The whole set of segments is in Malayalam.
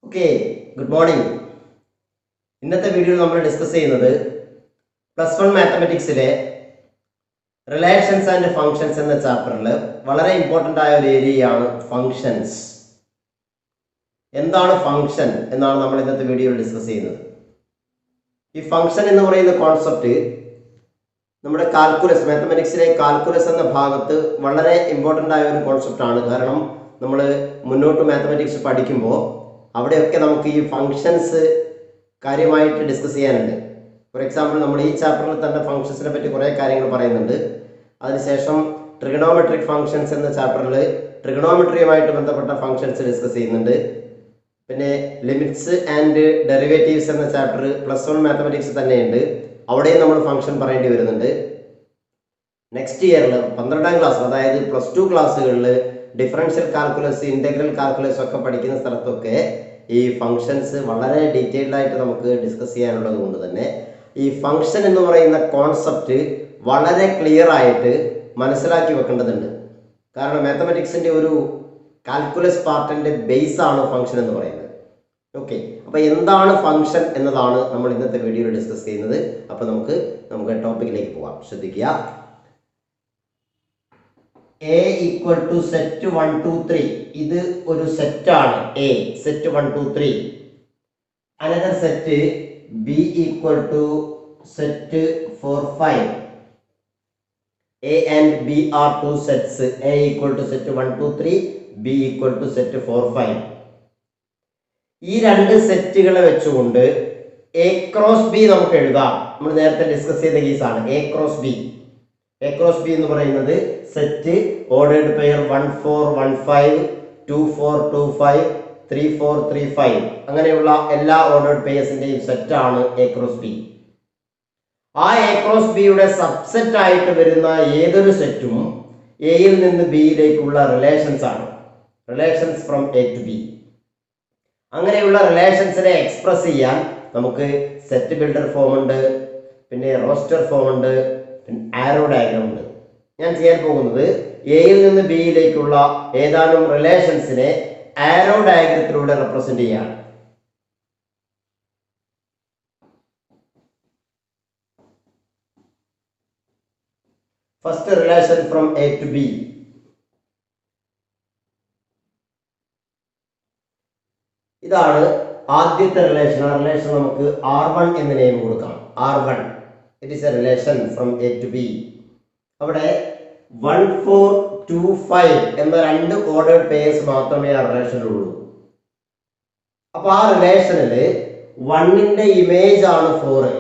Okay, good morning. ഇന്നത്തെ വീഡിയോയിൽ നമ്മൾ ഡിസ്കസ് ചെയ്യുന്നത് +1 മാത്തമാറ്റിക്സിലെ റിലേഷൻസ് ആൻഡ് ഫങ്ഷൻസ് എന്ന ചാപ്റ്ററിൽ വളരെ ഇമ്പോർട്ടൻ്റ് ആയ ഒരു ഏരിയയാണ് ഫങ്ഷൻസ്. എന്താണ് ഫങ്ഷൻ എന്നാണ് നമ്മൾ ഇന്നത്തെ വീഡിയോയിൽ ഡിസ്കസ് ചെയ്യുന്നത്. ഈ ഫങ്ഷൻ എന്ന് പറയുന്ന കോൺസെപ്റ്റ് നമ്മുടെ കാൽക്കുലസ്, മാത്തമാറ്റിക്സിലെ കാൽക്കുലസ് എന്ന ഭാഗത്ത് വളരെ ഇമ്പോർട്ടൻ്റ് ആയ ഒരു കോൺസെപ്റ്റാണ്. കാരണം നമ്മൾ മുന്നോട്ട് മാത്തമാറ്റിക്സ് പഠിക്കുമ്പോൾ അവിടെയൊക്കെ നമുക്ക് ഈ ഫങ്ഷൻസ് കാര്യമായിട്ട് ഡിസ്കസ് ചെയ്യാനുണ്ട്. ഫോർ എക്സാമ്പിൾ, നമ്മൾ ഈ ചാപ്റ്ററിൽ തന്നെ ഫങ്ഷൻസിനെ പറ്റി കുറേ കാര്യങ്ങൾ പറയുന്നുണ്ട്. അതിനുശേഷം ട്രിഗണോമെട്രിക് ഫങ്ഷൻസ് എന്ന ചാപ്റ്ററിൽ ട്രിഗണോമെട്രിയുമായിട്ട് ബന്ധപ്പെട്ട ഫങ്ഷൻസ് ഡിസ്കസ് ചെയ്യുന്നുണ്ട്. പിന്നെ ലിമിറ്റ്സ് ആൻഡ് ഡെറിവേറ്റീവ്സ് എന്ന ചാപ്റ്റർ +1 മാത്തമാറ്റിക്സ് തന്നെയുണ്ട്. അവിടെയും നമ്മൾ ഫങ്ഷൻ പറയേണ്ടി വരുന്നുണ്ട്. നെക്സ്റ്റ് ഇയറിൽ 12ാം ക്ലാസ്, അതായത് +2 ക്ലാസ്സുകളിൽ ഡിഫറൻഷ്യൽ കാൽക്കുലസ്, ഇൻ്റഗ്രൽ കാൽക്കുലസ് ഒക്കെ പഠിക്കുന്ന സ്ഥലത്തൊക്കെ ഈ ഫങ്ഷൻസ് വളരെ ഡീറ്റെയിൽഡ് ആയിട്ട് നമുക്ക് ഡിസ്കസ് ചെയ്യാനുള്ളത് കൊണ്ട് തന്നെ ഈ ഫങ്ഷൻ എന്ന് പറയുന്ന കോൺസെപ്റ്റ് വളരെ ക്ലിയർ ആയിട്ട് മനസ്സിലാക്കി വെക്കേണ്ടതുണ്ട്. കാരണം മാത്തമാറ്റിക്സിൻ്റെ ഒരു കാൽക്കുലസ് പാർട്ടിൻ്റെ ബേസ് ആണ് ഫങ്ഷൻ എന്ന് പറയുന്നത്. ഓക്കെ, അപ്പോൾ എന്താണ് ഫങ്ഷൻ എന്നതാണ് നമ്മൾ ഇന്നത്തെ വീഡിയോയിൽ ഡിസ്കസ് ചെയ്യുന്നത്. അപ്പോൾ നമുക്ക് ടോപ്പിക്കിലേക്ക് പോകാം. ശ്രദ്ധിക്കുക. A equal to set 1 2 3. ഇത് ഒരു സെറ്റാണ്. A set 1 2 3. Another set B equal to set 4 5. A and B are two sets. A equal to set 1 2 3. B equal to set 4 5. ഈ രണ്ട് സെറ്റുകളെ വെച്ചുകൊണ്ട് A cross B നമുക്ക് എഴുതാം. നമ്മൾ നേരത്തെ ഡിസ്കസ് ചെയ്ത കേസാണ് A cross B. A cross B എന്ന് പറയുന്നത് സെറ്റ് ഓർഡേർഡ് പെയർ 1 4 1 5 2 4 2 5 3 4 3 5 അങ്ങനെയുള്ള എല്ലാ ഓർഡേർഡ് പെയർസിന്റെയും സെറ്റാണ് A cross B. ആ A cross B യുടെ സബ്സെറ്റ് ആയിട്ട് വരുന്ന ഏതൊരു സെറ്റും എയിൽ നിന്ന് ബിയിലേക്കുള്ള റിലേഷൻസ് ആണ്. Relations from A to B. അങ്ങനെയുള്ള റിലേഷൻസിനെ എക്സ്പ്രസ് ചെയ്യാൻ നമുക്ക് സെറ്റ് ബിൽഡർ ഫോം ഉണ്ട്, പിന്നെ റോസ്റ്റർ ഫോം ഉണ്ട്, ആരോ ഡയഗ്രാം ഉണ്ട്. ഞാൻ ചെയ്യാൻ പോകുന്നത് എയിൽ നിന്ന് ബിയിലേക്കുള്ള ഏതാനും റിലേഷൻസിനെ ആരോ ഡയഗ്രത്തിലൂടെ റെപ്രസെന്റ് ചെയ്യാണ്. First relation from A to B. ഇതാണ് ആദ്യത്തെ റിലേഷൻ. ആ റിലേഷൻ നമുക്ക് R1 എന്ന് നെയിം കൊടുക്കാം. R1 it is A relation from A to B. അവിടെ 1 4 2 5 എന്ന രണ്ട് ഓർഡേർഡ് പെയർസ് മാത്രമേ ആ റിലേഷനിലുള്ളൂ. അപ്പൊ ആ റിലേഷനിൽ 1ന്റെ ഇമേജ് ആണ് 4,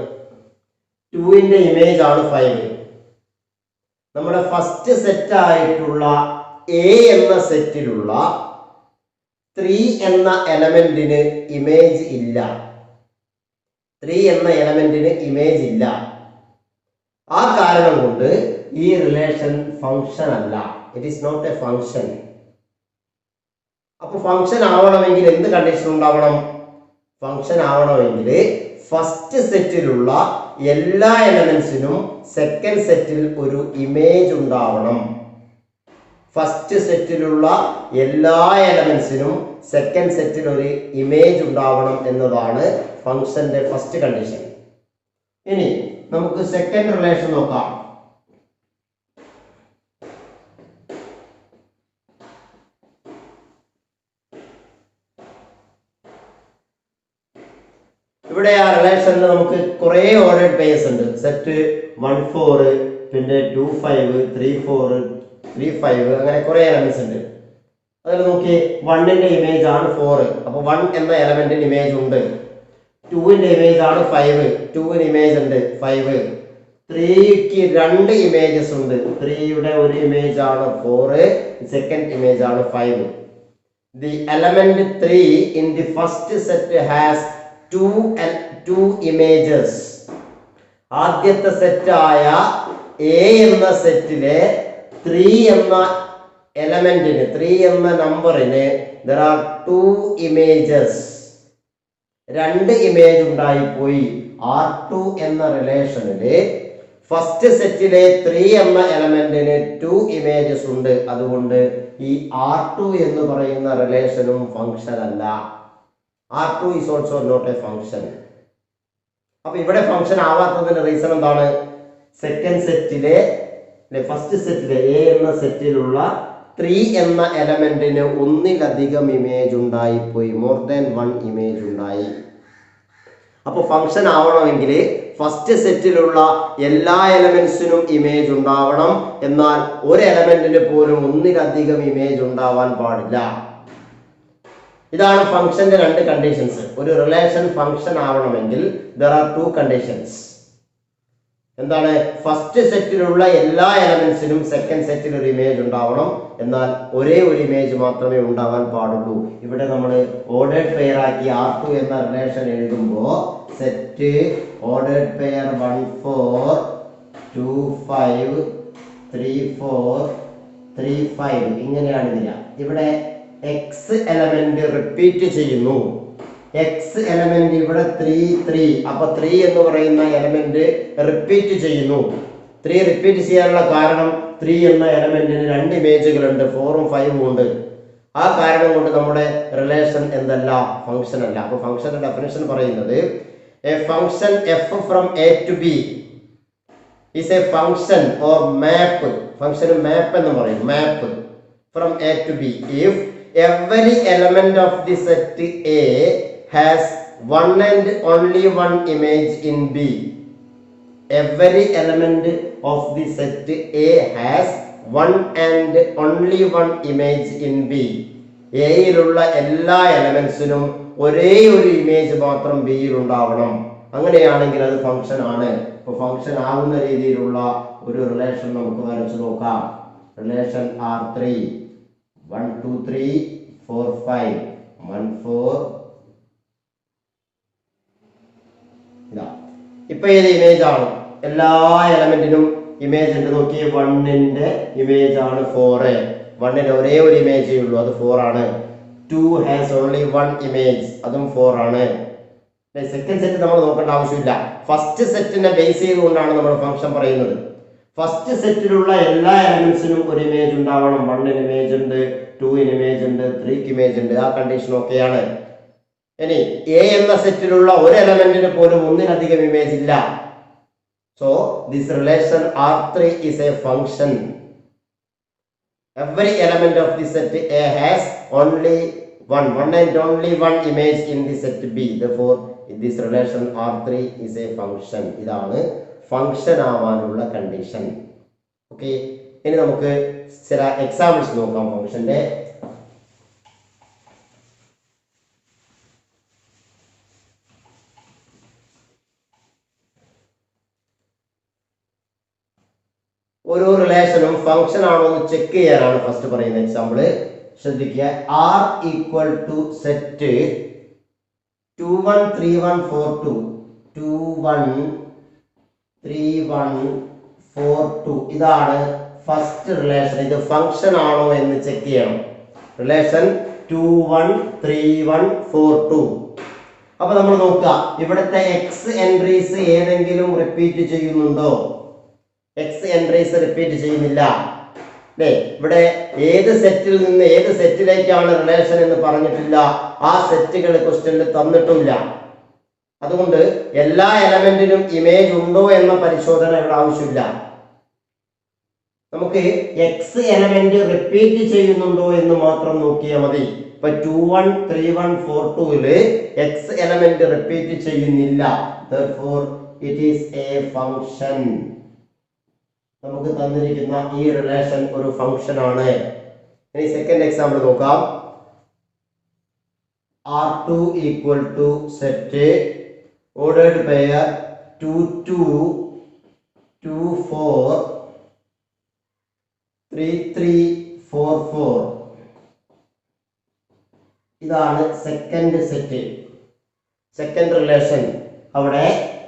2ന്റെ ഇമേജ് ആണ് 5. നമ്മുടെ ഫസ്റ്റ് സെറ്റ് ആയിട്ടുള്ള A എന്ന സെറ്റിലുള്ള 3 എന്ന എലമെന്റിന് ഇമേജ് ഇല്ല. 3 എന്ന എലമെന്റിന് ഇമേജ് ഇല്ല. ആ കാരണം കൊണ്ട് ഈ റിലേഷൻ ഫങ്ഷൻ അല്ല. It is not a function. അപ്പൊ ഫങ്ഷൻ ആവണമെങ്കിൽ എന്ത് കണ്ടീഷൻ ഉണ്ടാവണം? ഫങ്ഷൻ ആവണമെങ്കിൽ ഫസ്റ്റ് സെറ്റിലുള്ള എല്ലാ എലമെന്റ്സിനും സെക്കൻഡ് സെറ്റിൽ ഒരു ഇമേജ് ഉണ്ടാവണം. ഫസ്റ്റ് സെറ്റിലുള്ള എല്ലാ എലമെന്റ്സിനും സെക്കൻഡ് സെറ്റിൽ ഒരു ഇമേജ് ഉണ്ടാവണം എന്നതാണ് ഫങ്ഷന്റെ ഫസ്റ്റ് കണ്ടീഷൻ. ഇനി നമുക്ക് സെക്കൻഡ് റിലേഷൻ നോക്കാം. ഇവിടെ ആ റിലേഷനിൽ നമുക്ക് കുറെ ഓർഡേർഡ് പെയർസ് ഉണ്ട്. സെറ്റ് 1 4, പിന്നെ 2 5 3 4 3 5 അങ്ങനെ കുറെ എലമെന്റ്സ് ഉണ്ട്. അതിൽ നോക്കി 1ന്റെ ഇമേജ് ആണ് 4. അപ്പൊ 1 എന്ന എലമെന്റിന് ഇമേജ് ഉണ്ട്. 2ന്റെ ഇമേജ് ആണ് 5. 2ന് ഇമേജ് ഉണ്ട് 5. 3ക്ക് രണ്ട് ഇമേജസ് ഉണ്ട്. 3യുടെ ഒരു ഇമേജ് ആണ് 4, സെക്കൻഡ് ഇമേജ് ആണ് 5. The element 3 in the first set has two images. ആദ്യത്തെ സെറ്റ് ആയ A എന്ന സെറ്റിലെ 3 എന്ന എലമെന്റിന്, 3 എന്ന നമ്പറിന് there are 2 images. രണ്ട് ഇമേജ് ഉണ്ടായിപ്പോയി. R2 എന്ന റിലേഷനില് ഫസ്റ്റ് സെറ്റിലെ 3 എന്ന എലമെന്റിന് 2 ഇമേജസ് ഉണ്ട്. അതുകൊണ്ട് ഈ R2 എന്ന് പറയുന്ന റിലേഷനും ഫങ്ഷൻ അല്ല. R2 is also not a function. അപ്പൊ ഇവിടെ ഫംഗ്ഷൻ ആവാത്തതിന്റെ റീസൺ എന്താണ്? സെക്കൻഡ് സെറ്റിലെ ഫസ്റ്റ് സെറ്റിലെ എ എന്ന സെറ്റിലുള്ള 3 എന്ന എലമെന്റിന് ഒന്നിലധികം ഇമേജ് ഉണ്ടായിപ്പോയി. മോർ ദാൻ 1 ഇമേജ് ഉണ്ടായി. അപ്പോൾ ഫംഗ്ഷൻ ആവണമെങ്കിൽ ഫസ്റ്റ് സെറ്റിലുള്ള എല്ലാ എലമെന്റ്സിനും ഇമേജ് ഉണ്ടാവണം. എന്നാൽ ഒരു എലമെന്റിന് പോലും ഒന്നിലധികം ഇമേജ് ഉണ്ടാവാൻ പാടില്ല. ഇതാണ് ഫംഗ്ഷന്റെ രണ്ട് കണ്ടീഷൻസ്. ഒരു റിലേഷൻ ഫംഗ്ഷൻ ആവണമെങ്കിൽ there are two conditions. എന്താണ്? ഫസ്റ്റ് സെറ്റിലുള്ള എല്ലാ എലമെന്റ്സിനും സെക്കൻഡ് സെറ്റിൽ ഒരു ഇമേജ് ഉണ്ടാവണം. എന്നാൽ ഒരേ ഒരു ഇമേജ് മാത്രമേ ഉണ്ടാവാൻ പാടുള്ളൂ. ഇവിടെ നമ്മൾ ഓർഡേർഡ് പെയർ ആക്കി R2 എന്ന റിലേഷൻ എഴുതുമ്പോൾ സെറ്റ് ഓർഡേർഡ് പെയർ 1 4 2 5 3 4 3 5 ഇങ്ങനെയാണ് വരിക. ഇവിടെ എക്സ് എലമെന്റ് റിപ്പീറ്റ് ചെയ്യുന്നു. എക്സ് എലമെന്റ് ഇവിടെ 3 3. അപ്പൊ 3 എന്ന് പറയുന്ന എലമെന്റ് റിപ്പീറ്റ് ചെയ്യുന്നു. 3 റിപ്പീറ്റ് ചെയ്യാനുള്ള കാരണം 3 എന്ന എലമെന്റിന് 2 ഇമേജുകളുണ്ട്, 4ഉം 5ഉം ഉണ്ട്. ആ കാരണം കൊണ്ട് നമ്മുടെ റിലേഷൻ എന്തല്ല? ഫംഗ്ഷൻ അല്ല. അപ്പൊ ഫംഗ്ഷന്റെ ഡെഫിനിഷൻ പറയുന്നത് A function F from A to B is a function or map. ഫംഗ്ഷന് മാപ്പ് എന്ന് പറയും. Map from A to B if every element of the set A has one and only one image in B. Every element of the set A has one and only one image in B. A യിലുള്ള എല്ലാ എലമെന്റ്സിനും ഒരേ ഒരു ഇമേജ് മാത്രം B യിൽ ഉണ്ടാവണം. അങ്ങനെയാണെങ്കിൽ അത് ഫംഗ്ഷൻ ആണ്. അപ്പോൾ ഫംഗ്ഷൻ ആവുന്ന രീതിയിലുള്ള ഒരു റിലേഷൻ നമുക്ക് വരച്ചു നോക്കാം. Relation R3 1 2 3 4 5 1 4. ഇതാ ഇപ്പൊ ഏത് ഇമേജ് ആണ്? എല്ലാ എലമെന്റിനും ഇമേജ് ഉണ്ട്. നോക്കി, 1ന്റെ ഇമേജ് ആണ് 4. 1ന് ഒരേ ഒരു ഇമേജേ ഉള്ളൂ, അത് 4 ആണ്. 2 ഹാസ് ഓൺലി 1 ഇമേജ്, അതും 4 ആണ്. സെക്കൻഡ് സെറ്റ് നമ്മൾ നോക്കേണ്ട ആവശ്യമില്ല. ഫസ്റ്റ് സെറ്റിനെ ബേസ് ചെയ്തുകൊണ്ടാണ് നമ്മൾ ഫംഗ്ഷൻ പറയുന്നത്. ഫസ്റ്റ് സെറ്റിലുള്ള എല്ലാ എലമെന്റ്സിനും ഒരു ഇമേജ് ഉണ്ടാവണം. 1ന് ഇമേജ് ഉണ്ട്, 2ന് ഇമേജ് ഉണ്ട്, 3ക്ക് ഇമേജ് ഉണ്ട്. ആ കണ്ടീഷൻ ഓക്കെയാണ്. ഇനി എ എന്ന സെറ്റിലുള്ള ഒരു എലമെന്റിന് പോലും ഒന്നിലധികം ഇമേജ് ഇല്ല. So this relation R3 is a function. Every element of the set A has only one and only one image in the set B. Therefore this relation R3 is a function. ഇതാണ് ഫംഗ്ഷൻ ആവാനുള്ള കണ്ടീഷൻ. ഓക്കെ, ഇനി നമുക്ക് ചില എക്സാമ്പിൾസ് നോക്കാം ഫംഗ്ഷന്റെ. ഓരോ റിലേഷനും ഫംഗ്ഷൻ ആണോ എന്ന് ചെക്ക് ചെയ്യാനാണ് ഫസ്റ്റ് പറയുന്ന എക്സാമ്പിൾ. ശ്രദ്ധിക്കുക. R equal to set 2 1 3 1 4 2 2 1 3 1 4 2. ഇതാണ് ഫസ്റ്റ് റിലേഷൻ. ഇത് ഫംഗ്ഷൻ ആണോ എന്ന് ചെക്ക് ചെയ്യണം. റിലേഷൻ 2 1 3 1 4 2. അപ്പൊ നമ്മൾ നോക്കുക, ഇവിടുത്തെ എക്സ് എൻട്രീസ് ഏതെങ്കിലും റിപ്പീറ്റ് ചെയ്യുന്നുണ്ടോ? എക്സ് എൻട്രീസ് റിപ്പീറ്റ് ചെയ്യുന്നില്ല അല്ലേ? ഇവിടെ ഏത് സെറ്റിൽ നിന്ന് ഏത് സെറ്റിലേക്കാണ് റിലേഷൻ എന്ന് പറഞ്ഞിട്ടില്ല. ആ സെറ്റുകൾ ക്വസ്റ്റ്യനിൽ തന്നിട്ടില്ല. അതുകൊണ്ട് എല്ലാ എലമെന്റിനും ഇമേജ് ഉണ്ടോ എന്ന പരിശോധന ഇവിടെ ആവശ്യമില്ല. നമുക്ക് എക്സ് എലമെന്റ് റിപ്പീറ്റ് ചെയ്യുന്നുണ്ടോ എന്ന് മാത്രം നോക്കിയാൽ മതി. ഇപ്പൊ 2 1 3 1 4 2 എക്സ് എലമെന്റ് റിപ്പീറ്റ് ചെയ്യുന്നില്ല. therefore it is a function. നമുക്ക് തന്നിരിക്കുന്ന ഈ റിലേഷൻ ഒരു ഫംഗ്ഷൻ ആണ്. ഇനി സെക്കൻഡ് എക്സാമ്പിൾ നോക്കാം. R2 equal to set ordered pair 2 2 2 4 3 3 4 4. ഇതാണ് സെക്കൻഡ് സെറ്റ്, സെക്കൻഡ് റിലേഷൻ. അവിടെ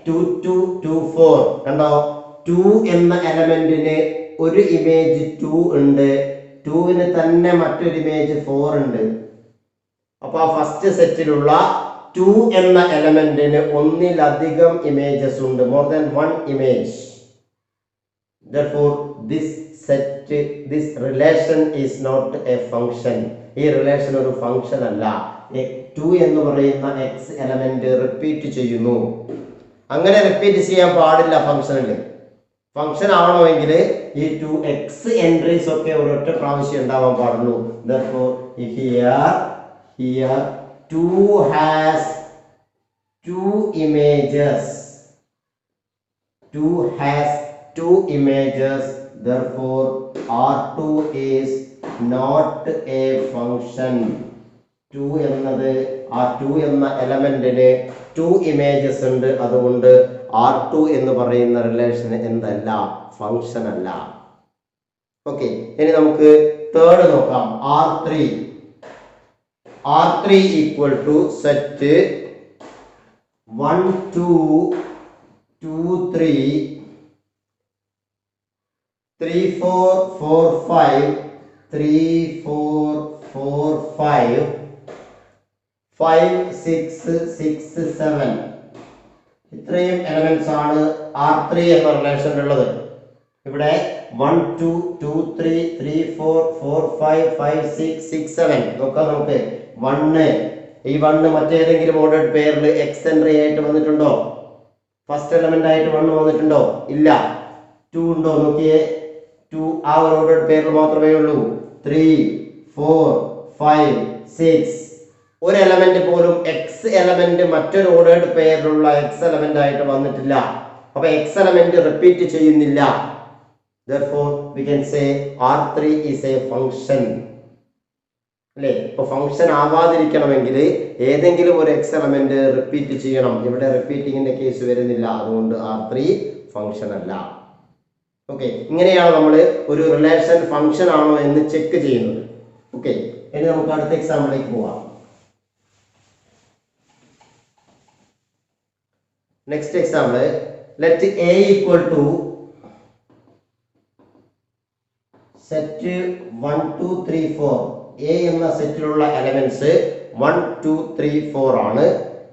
2 2 2 4 കണ്ടോ? 2 എന്ന എലമെന്റിന് ഒരു ഇമേജ് 2 ഉണ്ട്, 2ന് തന്നെ മറ്റൊരു ഇമേജ് 4 ഉണ്ട്. അപ്പൊ ആ ഫസ്റ്റ് സെറ്റിലുള്ള 2 എന്ന എലമെന്റിന് ഒന്നിലധികം ഇമേജസ് ഉണ്ട്, more than 1 image. therefore this relation is not a function. ഈ റിലേഷൻ ഒരു ഫംഗ്ഷൻ അല്ല. 2 എന്ന് പറയുന്ന എക്സ് എലമെന്റ് റിപ്പീറ്റ് ചെയ്യുന്നു. അങ്ങനെ റിപ്പീറ്റ് ചെയ്യാൻ പാടില്ല ഫംഗ്ഷനിൽ. ഫംഗ്ഷൻ ആവണമെങ്കിൽ ഈ 2x എൻട്രീസ് ഒക്കെ ഒരൊറ്റ പ്രാവശ്യം ഉണ്ടാവാൻ പാടുള്ളൂ. therefore here 2 has 2 images. 2 has 2 images. therefore R2 is not a function. 2 എന്നത് ആ 2 എന്ന എലമെന്റിന് 2 ഇമേജസ് ഉണ്ട്. അതുകൊണ്ട് R2 എന്ന് പറയുന്ന റിലേഷൻ എന്തല്ല, ഫംഗ്ഷൻ അല്ല. ഓക്കെ, ഇനി നമുക്ക് തേർഡ് നോക്കാം. R3 ഈക്വൽ ടു സെറ്റ് 1 2 2 3 3 4 4 5 3 4 4 5 5 6 6 7 ഇത്രയും എലമെന്റ്സ് ആണ് R3 എന്ന റിലേഷൻ ഉള്ളത്. ഇവിടെ 1 2 2 3 3 4 4 5 5 6 6 7 നോക്കാം. നമുക്ക് 1 ഈ 1 മറ്റേതെങ്കിലും ഓർഡേർഡ് പെയറിൽ എക്സ് എൻട്രി ആയിട്ട് വന്നിട്ടുണ്ടോ? ഫസ്റ്റ് എലമെന്റ് ആയിട്ട് 1 വന്നിട്ടുണ്ടോ? ഇല്ല. 2 ഉണ്ടോ? നോക്കിയേ, 2 ആ ഒരു ഓർഡേർഡ് പെയറിൽ മാത്രമേ ഉള്ളൂ. 3 4 5 6 ഒരു എലമെന്റ് പോലും എക്സ് എലമെന്റ് മറ്റൊരു ഓർഡേർഡ് പെയറിലുള്ള എക്സ് എലമെന്റ് ആയിട്ട് വന്നിട്ടില്ല. അപ്പൊ എക്സ് എലമെന്റ് റിപ്പീറ്റ് ചെയ്യുന്നില്ല. therefore we can say R3 is a function. അല്ലേ? ഇപ്പൊ ഫംഗ്ഷൻ ആവാതിരിക്കണമെങ്കിൽ ഏതെങ്കിലും ഒരു എക്സ് എലമെന്റ് റിപ്പീറ്റ് ചെയ്യണം. ഇവിടെ റിപ്പീറ്റിങ്ങിന്റെ കേസ് വരുന്നില്ല. അതുകൊണ്ട് R3 ഫംഗ്ഷൻ അല്ല. ഓക്കെ, ഇങ്ങനെയാണ് നമ്മൾ ഒരു റിലേഷൻ ഫംഗ്ഷൻ ആണോ എന്ന് ചെക്ക് ചെയ്യുന്നത്. ഓക്കെ, ഇനി നമുക്ക് അടുത്ത എക്സാമ്പിളിലേക്ക് പോവാം. Next example, let A equal to set 1 2 3 4. A എന്ന സെറ്റിലുള്ള എലമെന്റ്സ് 1 2 3 4 ആണ്.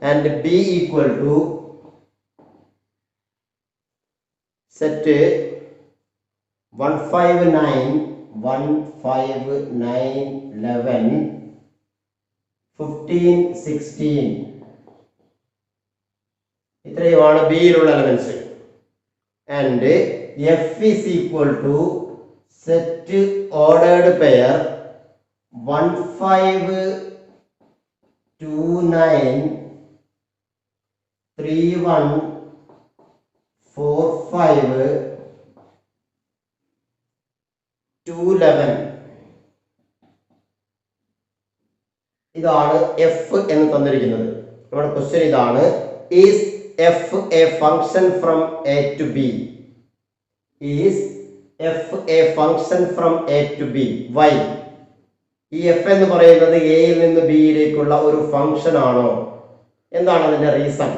And B equal to set 1 5 9 1 5 9 11 15 16 ഇത്രയുമാണ് ബിയിലുള്ള elements. And F is equal to set ordered pair 1 5 2 9 3 1 4 5 2 11. ഇതാണ് എഫ് എന്ന് തന്നിരിക്കുന്നത്. നമ്മുടെ ക്വസ്റ്റ്യൻ ഇതാണ്, is F a function from A to B? Is F a function from A to B? Why? ഈ എഫ് എന്ന് പറയുന്നത് എയിൽ നിന്ന് ബിയിലേക്കുള്ള ഒരു ഫംഗ്ഷൻ ആണോ? എന്താണ് അതിന്റെ റീസൺ?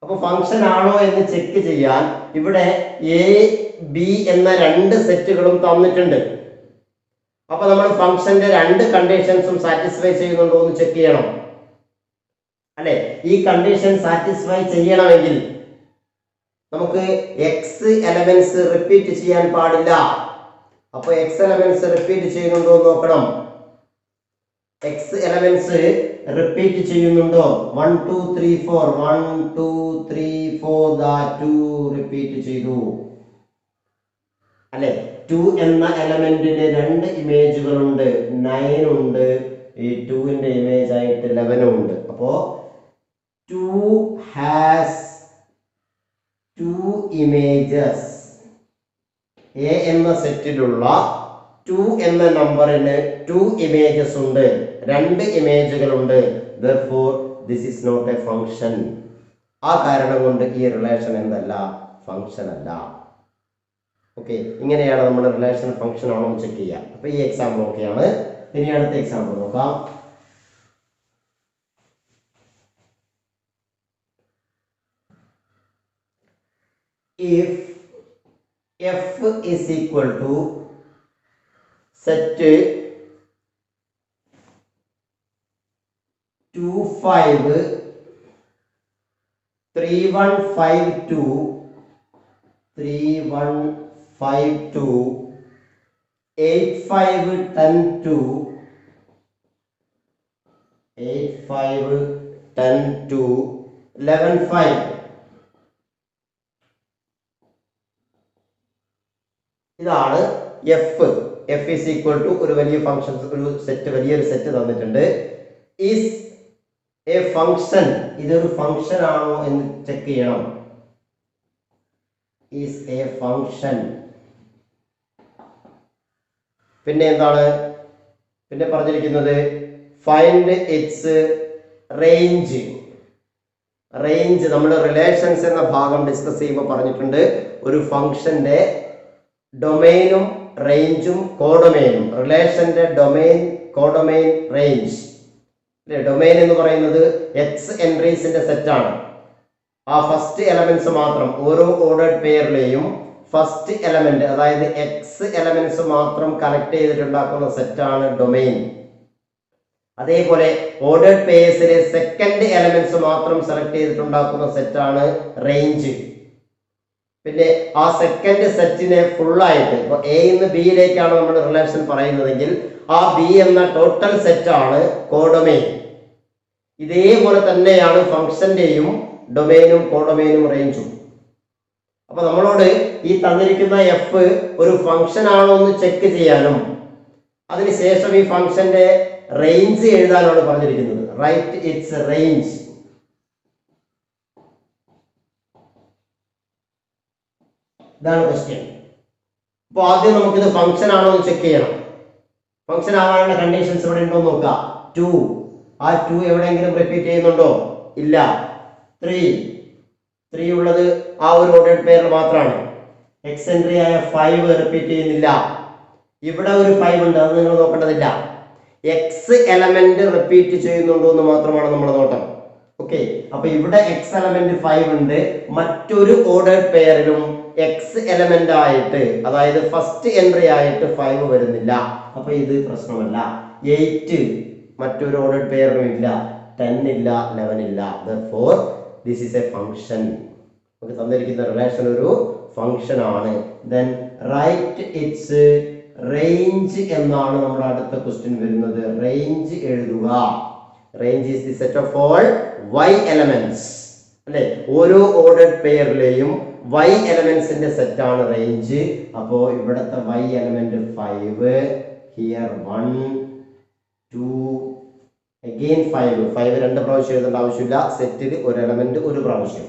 അപ്പൊ ഫംഗ്ഷൻ ആണോ എന്ന് ചെക്ക് ചെയ്യാൻ ഇവിടെ എ ബി എന്ന രണ്ട് സെറ്റുകളും തന്നിട്ടുണ്ട്. അപ്പൊ നമ്മൾ ഫംഗ്ഷന്റെ രണ്ട് കണ്ടീഷൻസും സാറ്റിസ്ഫൈ ചെയ്യുന്നുണ്ടോ എന്ന് ചെക്ക് ചെയ്യണം. അല്ലെ, ഈ കണ്ടീഷൻ സാറ്റിസ്ഫൈ ചെയ്യണമെങ്കിൽ നമുക്ക് എക്സ് എലമെന്റ്സ് റിപ്പീറ്റ് ചെയ്യാൻ പാടില്ല. അപ്പൊ എക്സ് എലമെന്റ്സ് റിപ്പീറ്റ് ചെയ്യുന്നുണ്ടോ എന്ന് നോക്കണം. എക്സ് എലമെന്റ്സ് റിപ്പീറ്റ് ചെയ്യുന്നുണ്ടോ? 1 2 3 4 1 2 3 4 2 റിപ്പീറ്റ് ചെയ്തു. അല്ലെ, 2 എന്ന എലമെന്റിന് രണ്ട് ഇമേജുകളുണ്ട്. 9 ഉണ്ട്, ഈ 2ന്റെ ഇമേജ് ആയിട്ട് 11 ഉണ്ട്. അപ്പോ 2 has 2 images. എ എന്ന സെറ്റിലുള്ള 2 എന്ന നമ്പറിന് 2 ഇമേജസ് ഉണ്ട്, രണ്ട് ഇമേജുകളുണ്ട്. therefore this is not a function. ആ കാരണം കൊണ്ട് ഈ റിലേഷൻ എന്തല്ല, ഫംഗ്ഷൻ അല്ല. ഓക്കെ, ഇങ്ങനെയാണ് നമ്മൾ റിലേഷൻ ഫംഗ്ഷൻ ആണോ എന്ന് ചെക്ക് ചെയ്യുക. അപ്പൊ ഈ എക്സാമ്പിൾ ഓക്കെയാണ്. ഇനി അടുത്ത എക്സാമ്പിൾ നോക്കാം. if f is equal to set 2 5 3 1 5 2 3 1 5 2 8 5 10 2 8 5 10 2 11 5. ഇതാണ് F. F is equal to ഒരു വലിയ ഫംഗ്ഷൻ, ഒരു സെറ്റ്, വലിയൊരു സെറ്റ് തന്നിട്ടുണ്ട്. ഈസ് എ ഫംഗ്ഷൻ, ഇതൊരു ഫംഗ്ഷൻ ആണോ എന്ന് ചെക്ക് ചെയ്യണം. Is a function. പിന്നെ എന്താണ് പിന്നെ പറഞ്ഞിരിക്കുന്നത്? Find its range. റേഞ്ച് നമ്മൾ റിലേഷൻസ് എന്ന ഭാഗം ഡിസ്കസ് ചെയ്യുമ്പോൾ പറഞ്ഞിട്ടുണ്ട്, ഒരു ഫംഗ്ഷന്റെ ഡൊമെയിനും റേഞ്ചും കോഡൊമെയിനും. റിലേഷന്റെ ഡൊമെയിൻ, കോഡൊമെയിൻ, റേഞ്ച്. ഡൊമെയിൻ എന്ന് പറയുന്നത് എക്സ് എൻട്രീസിന്റെ സെറ്റാണ്. ആ ഫസ്റ്റ് എലമെന്റ്സ് മാത്രം, ഓരോ ഓർഡേർഡ് പെയറിലെയും ഫസ്റ്റ് എലമെന്റ്, അതായത് എക്സ് എലമെന്റ്സ് മാത്രം കണക്ട് ചെയ്തിട്ടുണ്ടാക്കുന്ന സെറ്റാണ് ഡൊമെയിൻ. അതേപോലെ ഓർഡേർഡ് പെയർസിലെ സെക്കൻഡ് എലമെന്റ്സ് മാത്രം സെലക്ട് ചെയ്തിട്ടുണ്ടാക്കുന്ന സെറ്റാണ് റേഞ്ച്. പിന്നെ ആ സെക്കൻഡ് സെറ്റിനെ ഫുള്ളായിട്ട്, ഇപ്പൊ എ നിന്ന് ബിയിലേക്കാണ് നമ്മൾ റിലേഷൻ പറയുന്നതെങ്കിൽ ആ ബി എന്ന ടോട്ടൽ സെറ്റാണ് കോഡൊമെയിൻ. ഇതേപോലെ തന്നെയാണ് ഫംഗ്ഷന്റെയും ഡൊമെയിനും കോഡൊമെയിനും റേഞ്ചും. അപ്പൊ നമ്മളോട് ഈ തന്നിരിക്കുന്ന എഫ് ഒരു ഫംഗ്ഷൻ ആണോ എന്ന് ചെക്ക് ചെയ്യാനും അതിനുശേഷം ഈ ഫംഗ്ഷന്റെ റേഞ്ച് എഴുതാനാണ് പറഞ്ഞിരിക്കുന്നത്. Write its range. ഇതാണ് ക്വസ്റ്റ്യൻ. അപ്പോൾ ആദ്യം നമുക്കിത് ഫംഗ്ഷൻ ആണോ എന്ന് ചെക്ക് ചെയ്യണം. ഫംഗ്ഷൻ ആവാനുള്ള കണ്ടീഷൻസ് ഇവിടെ ഉണ്ടോ നോക്കുക. 2, ആ 2 എവിടെയെങ്കിലും റിപ്പീറ്റ് ചെയ്യുന്നുണ്ടോ? ഇല്ല. 3 ഉള്ളത് ആ ഒരു ഓർഡേർഡ് പെയറിൽ മാത്രമാണ്. എക്സെൻട്രി ആയ 5 റിപ്പീറ്റ് ചെയ്യുന്നില്ല. ഇവിടെ ഒരു 5 ഉണ്ട്, അത് നിങ്ങൾ നോക്കേണ്ടതില്ല. എക്സ് എലമെന്റ് റിപ്പീറ്റ് ചെയ്യുന്നുണ്ടോ എന്ന് മാത്രമാണ് നമ്മുടെ നോട്ടം. ഓക്കെ, അപ്പൊ ഇവിടെ എക്സ് എലമെന്റ് 5 ഉണ്ട്. മറ്റൊരു ഓർഡേർഡ് പെയറിലും എക്സ് എലമെന്റ് ആയിട്ട്, അതായത് ഫസ്റ്റ് എൻട്രി ആയിട്ട് 5 വരുന്നില്ല. അപ്പൊ ഇത് പ്രശ്നമല്ല. 8 മറ്റൊരു ഓർഡേർഡ് പെയറിലും ഇല്ല. 10 ഇല്ല, 11 ഇല്ല. Therefore this is a function. നമുക്ക് തന്നിരിക്കുന്ന റിലേഷൻ ഒരു ഫംഗ്ഷൻ ആണ്. Then write its range എന്നാണ് നമ്മുടെ അടുത്ത ക്വസ്റ്റ്യൻ വരുന്നത്. റേഞ്ച് എഴുതുക. Range is the set of all y elements. അല്ലെ, ഓരോ ഓർഡേർഡ് പെയറിലെയും y എലമെന്റ്സിന്റെ സെറ്റ് ആണ് റേഞ്ച്. അപ്പോ ഇവിടത്തെ y എലമെന്റ് 5, ഹിയർ 1 2 again 5 രണ്ട് പ്രാവശ്യം എഴുതേണ്ട ആവശ്യമില്ല. സെറ്റിൽ ഒരു എലമെന്റ് ഒരു പ്രാവശ്യം.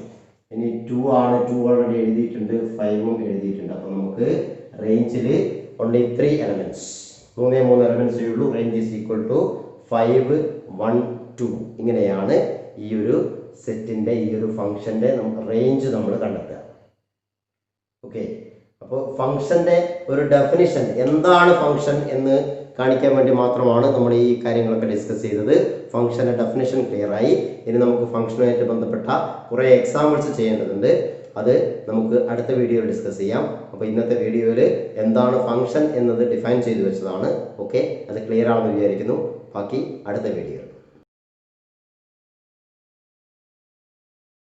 ഇനി 2 ആണ്, 2 ഓൾറെഡി എഴുതിയിട്ടുണ്ട്, 5ഉം എഴുതിയിട്ടുണ്ട്. അപ്പൊ നമുക്ക് റേഞ്ചിൽ only 3 elements, 3 എലമെന്റ്സ് ഉള്ളൂ. Range is equal to 5 1 2. ഇങ്ങനെയാണ് ഈ ഒരു സെറ്റിന്റെ, ഈ ഒരു ഫംഗ്ഷന്റെ റേഞ്ച് നമ്മൾ കണ്ടെത്തുക. ഓക്കെ, അപ്പോൾ ഫംഗ്ഷന്റെ ഒരു ഡെഫിനിഷൻ, എന്താണ് ഫംഗ്ഷൻ എന്ന് കാണിക്കാൻ വേണ്ടി മാത്രമാണ് നമ്മൾ ഈ കാര്യങ്ങളൊക്കെ ഡിസ്കസ് ചെയ്തത്. ഫംഗ്ഷന്റെ ഡെഫിനിഷൻ ക്ലിയർ ആയി. ഇനി നമുക്ക് ഫംഗ്ഷനുമായിട്ട് ബന്ധപ്പെട്ട കുറേ എക്സാമ്പിൾസ് ചെയ്യേണ്ടതുണ്ട്. അത് നമുക്ക് അടുത്ത വീഡിയോയിൽ ഡിസ്കസ് ചെയ്യാം. അപ്പോൾ ഇന്നത്തെ വീഡിയോയിൽ എന്താണ് ഫംഗ്ഷൻ എന്നത് ഡിഫൈൻ ചെയ്തു വെച്ചതാണ്. ഓക്കെ, അത് ക്ലിയർ ആണെന്ന് വിചാരിക്കുന്നു. ബാക്കി അടുത്ത വീഡിയോ.